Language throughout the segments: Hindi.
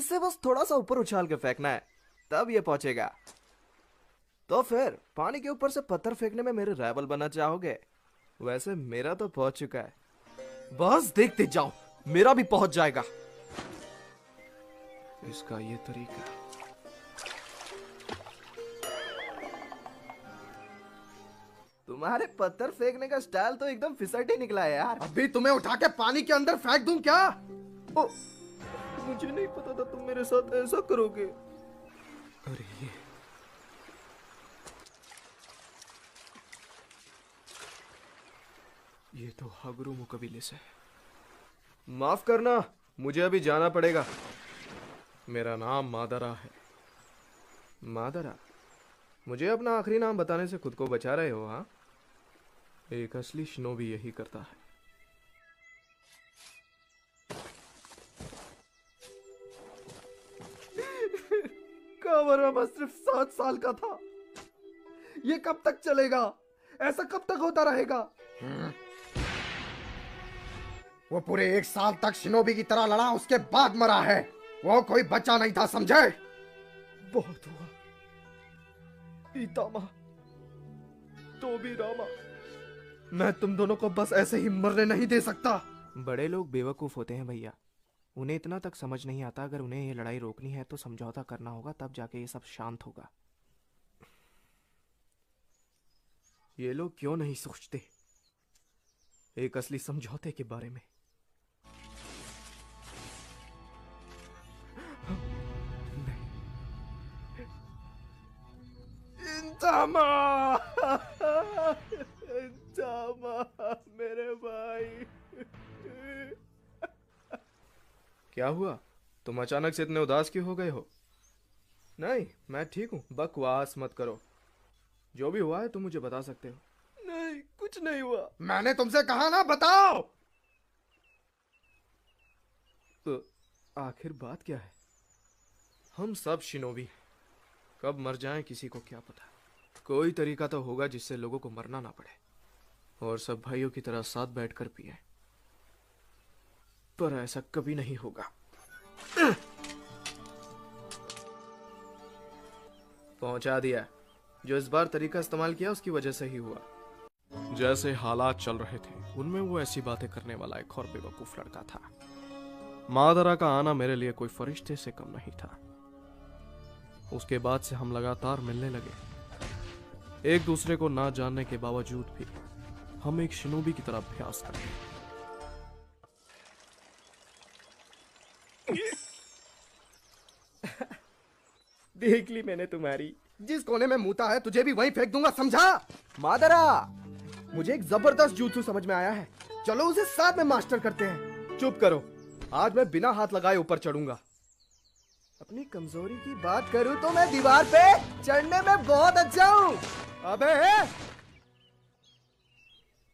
इसे बस थोड़ा सा ऊपर उछाल के फेंकना है, तब ये पहुंचेगा। तो फिर पानी के ऊपर से पत्थर फेंकने में मेरे राइवल बनना चाहोगे? वैसे मेरा तो पहुंच चुका है, बस देखते जाओ, मेरा भी पहुंच जाएगा। इसका ये तरीका। तुम्हारे पत्थर फेंकने का स्टाइल तो एकदम फिसलटी निकला है यार। अभी तुम्हें उठा के पानी के अंदर फेंक दूं क्या? ओ, मुझे नहीं पता था तुम मेरे साथ ऐसा करोगे। अरे ये तो हागुरुमो कबीले से। माफ करना, मुझे अभी जाना पड़ेगा। मेरा नाम मादरा है। मादरा? मुझे अपना आखिरी नाम बताने से खुद को बचा रहे हो? हाँ, एक असली शिनोबी यही करता है। कावरामा सिर्फ 7 साल का था। ये कब तक चलेगा? ऐसा कब तक होता रहेगा? वो पूरे 1 साल तक शिनोबी की तरह लड़ा, उसके बाद मरा है। वो कोई बच्चा नहीं था, समझे? बहुत हुआ पीतामा, तोबीरामा। मैं तुम दोनों को बस ऐसे ही मरने नहीं दे सकता। बड़े लोग बेवकूफ होते हैं भैया, उन्हें इतना तक समझ नहीं आता। अगर उन्हें ये लड़ाई रोकनी है तो समझौता करना होगा, तब जाके ये सब शांत होगा। ये लोग क्यों नहीं सोचते एक असली समझौते के बारे में? इंतामा, इंतामा, मेरे भाई। क्या हुआ? तुम अचानक से इतने उदास क्यों हो गए हो? नहीं, मैं ठीक हूँ। बकवास मत करो। जो भी हुआ है तुम मुझे बता सकते हो। नहीं, कुछ नहीं हुआ। मैंने तुमसे कहा ना, बताओ। तो आखिर बात क्या है? हम सब शिनोबी, कब मर जाएं किसी को क्या पता। कोई तरीका तो होगा जिससे लोगों को मरना ना पड़े और सब भाइयों की तरह साथ बैठकर पिए, पर ऐसा कभी नहीं होगा। पहुंचा दिया। जो इस बार तरीका इस्तेमाल किया उसकी वजह से ही हुआ। जैसे हालात चल रहे थे उनमें वो ऐसी बातें करने वाला एक और बेवकूफ लड़का था। मादरा का आना मेरे लिए कोई फरिश्ते से कम नहीं था। उसके बाद से हम लगातार मिलने लगे। एक दूसरे को ना जानने के बावजूद भी हम एक शिनोबी की तरह अभ्यास करते। देख ली मैंने तुम्हारी। जिस कोने में मुता है तुझे भी वहीं फेंक दूंगा, समझा? मादरा, मुझे एक जबरदस्त jutsu समझ में आया है। चलो उसे साथ में मास्टर करते हैं। चुप करो, आज मैं बिना हाथ लगाए ऊपर चढ़ूंगा। अपनी कमजोरी की बात करूं तो मैं दीवार पे चढ़ने में बहुत अच्छा हूं। अबे,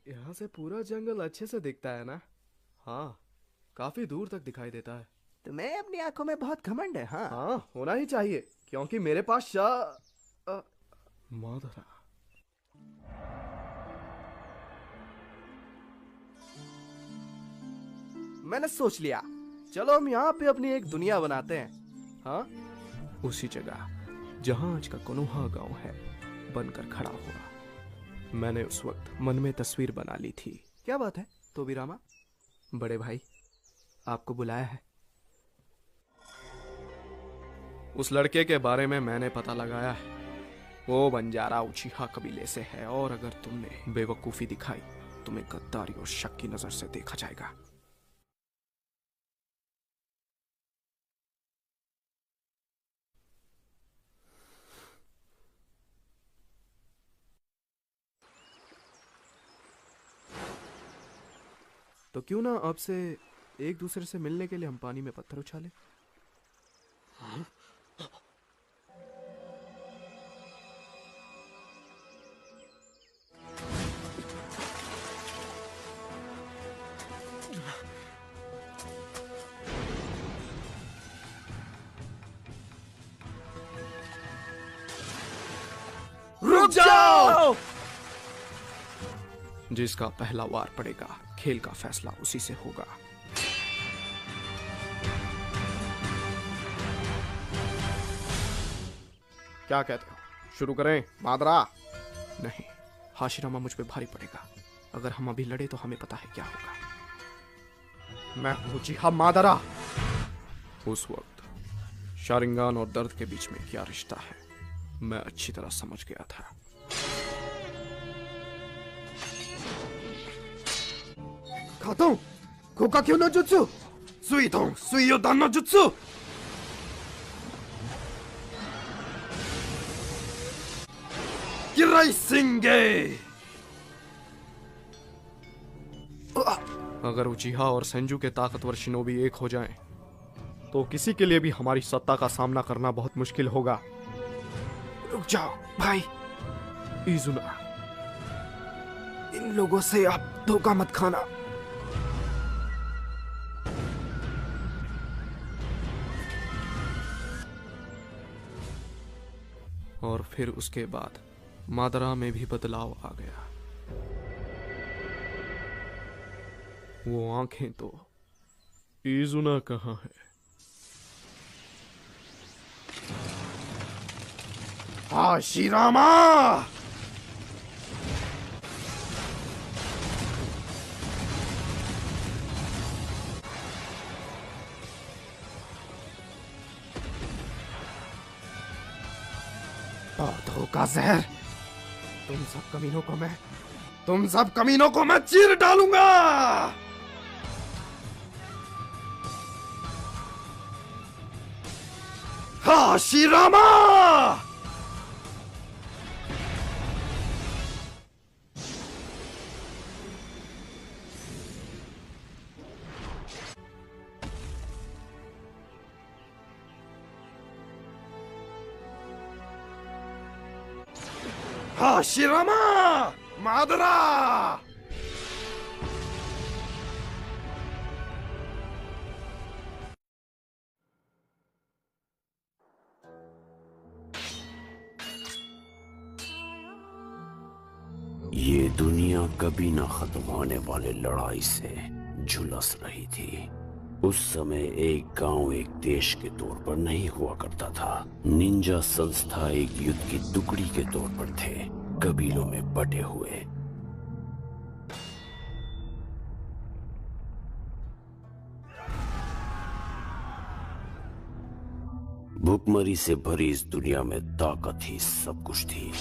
यहाँ से पूरा जंगल अच्छे से दिखता है ना? हाँ, काफी दूर तक दिखाई देता है। तुम्हें अपनी आंखों में बहुत घमंड है। हाँ हाँ, होना ही चाहिए, क्योंकि मेरे पास मादरा। मैंने सोच लिया, चलो हम यहाँ पे अपनी एक दुनिया बनाते हैं। हाँ, उसी जगह जहाँ आज का कोनोहा गांव है बनकर खड़ा हुआ। मैंने उस वक्त मन में तस्वीर बना ली थी। क्या बात है तोबीरामा? बड़े भाई, आपको बुलाया है। उस लड़के के बारे में मैंने पता लगाया है। वो बंजारा उचिहा कबीले से है और अगर तुमने बेवकूफी दिखाई तुम्हें गद्दारी और शक की नजर से देखा जाएगा। तो क्यों ना आपसे एक दूसरे से मिलने के लिए हम पानी में पत्थर उछाले? रुक जाओ! जिसका पहला वार पड़ेगा, खेल का फैसला उसी से होगा। क्या कहते हो, शुरू करें मादरा? नहीं, हाशिरामा मुझ पे भारी पड़ेगा। अगर हम अभी लड़े तो हमें पता है क्या होगा। मैं हूं उचिहा मादरा। उस वक्त शारिंगान और दर्द के बीच में क्या रिश्ता है, मैं अच्छी तरह समझ गया था। खाता हूं कोका क्यों ना जुत्सु सुईतों सुईयो दान जुत्सु। किराई सिंगे। अगर उचिहा और सेंजू के ताकतवर शिनोबी एक हो जाएं, तो किसी के लिए भी हमारी सत्ता का सामना करना बहुत मुश्किल होगा। रुक जाओ भाई। इजुना, इन लोगों से आप धोखा मत खाना। और फिर उसके बाद मादरा में भी बदलाव आ गया। वो आंखें तो इजुना कहाँ है? हाशिरामा। पौधों का जहर। तुम सब कमीनों को मैं चीर डालूंगा। हाशिरामा। हाशिरामा मादरा। ये दुनिया कभी ना खत्म होने वाले लड़ाई से झुलस रही थी। उस समय एक गांव एक देश के तौर पर नहीं हुआ करता था। निंजा संस्था एक युद्ध की टुकड़ी के तौर पर थे, कबीलों में बटे हुए। भूखमरी से भरी इस दुनिया में ताकत ही सब कुछ थी।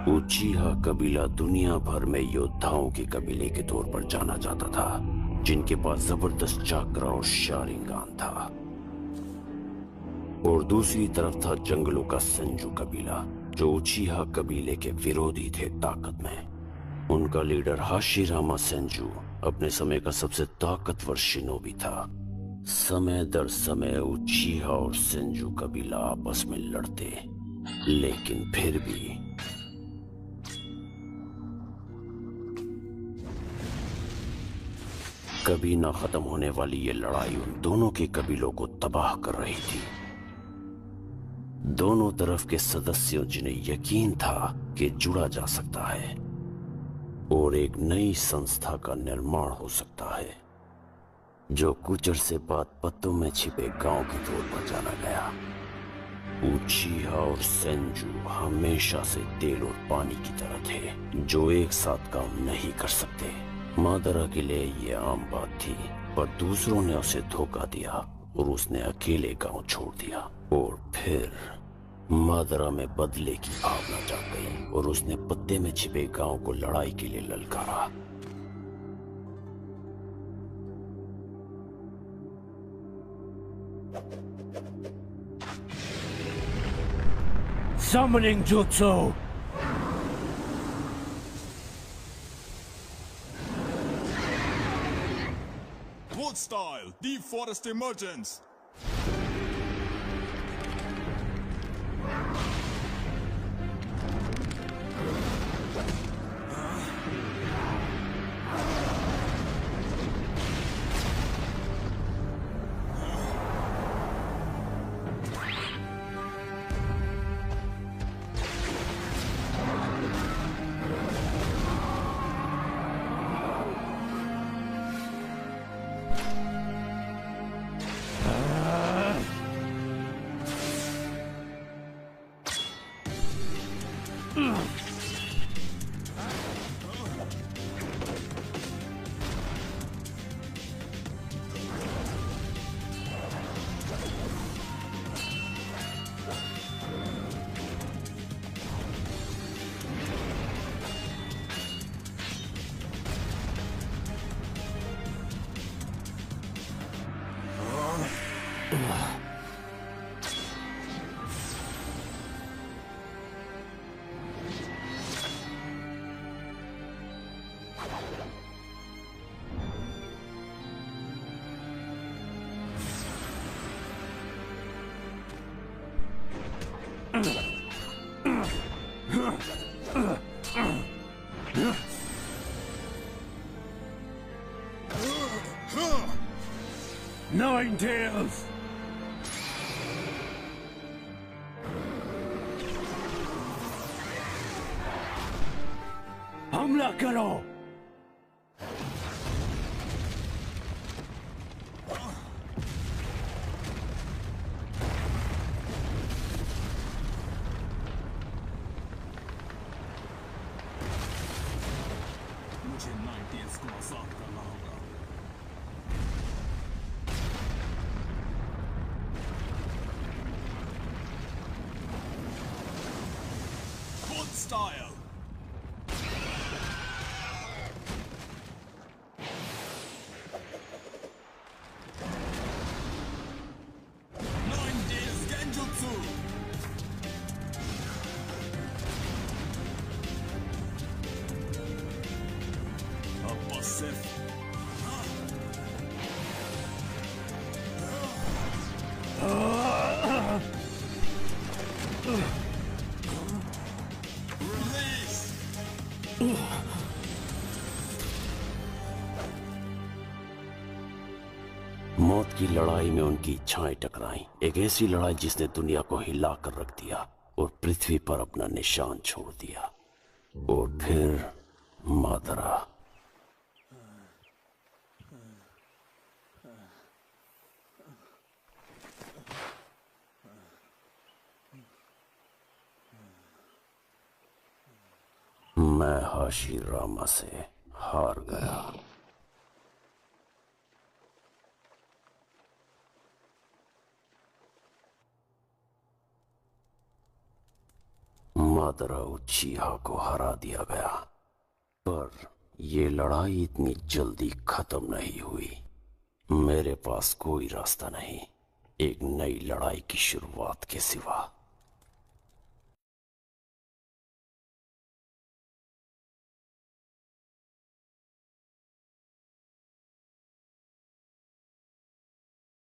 उचिहा कबीला दुनिया भर में योद्धाओं के कबीले के तौर पर जाना जाता था, जिनके पास जबरदस्त चाक्र और शारिंगान था। और दूसरी तरफ था जंगलों का सेंजू कबीला, जो उचिहा कबीले के विरोधी थे ताकत में। उनका लीडर हाशिरामा सेंजू अपने समय का सबसे ताकतवर शिनोबी था। समय दर समय उचिहा और सेंजू कबीला आपस में लड़ते, लेकिन फिर भी कभी ना खत्म होने वाली ये लड़ाई उन दोनों के कबीलों को तबाह कर रही थी। दोनों तरफ के सदस्यों जिन्हें यकीन था कि जुड़ा जा सकता है और एक नई संस्था का निर्माण हो सकता है, जो कुचर से पात पत्तों में छिपे गांव के तौर पर जाना गया। उचिहा और सेंजू हमेशा से तेल और पानी की तरह थे, जो एक साथ काम नहीं कर सकते। मादरा के लिए यह आम बात थी, पर दूसरों ने उसे धोखा दिया और उसने अकेले गांव छोड़ दिया। और फिर मादरा में बदले की भावना जाग गई और उसने पत्ते में छिपे गांव को लड़ाई के लिए ललकारा। Summoning Jutsu! Wood style, deep forest emergence. Ninetales! हमला करो! मुझे नाइनटेल्स को आजाद करना होगा। Good style. Ninetales Genjutsu. Passive. Release. मौत की लड़ाई में उनकी इच्छाएं टकराईं। एक ऐसी लड़ाई जिसने दुनिया को हिला कर रख दिया और पृथ्वी पर अपना निशान छोड़ दिया। और फिर मादरा। मैं हाशिरामा से हार गया। मादरा उचिहा को हरा दिया गया, पर यह लड़ाई इतनी जल्दी खत्म नहीं हुई। मेरे पास कोई रास्ता नहीं एक नई लड़ाई की शुरुआत के सिवा।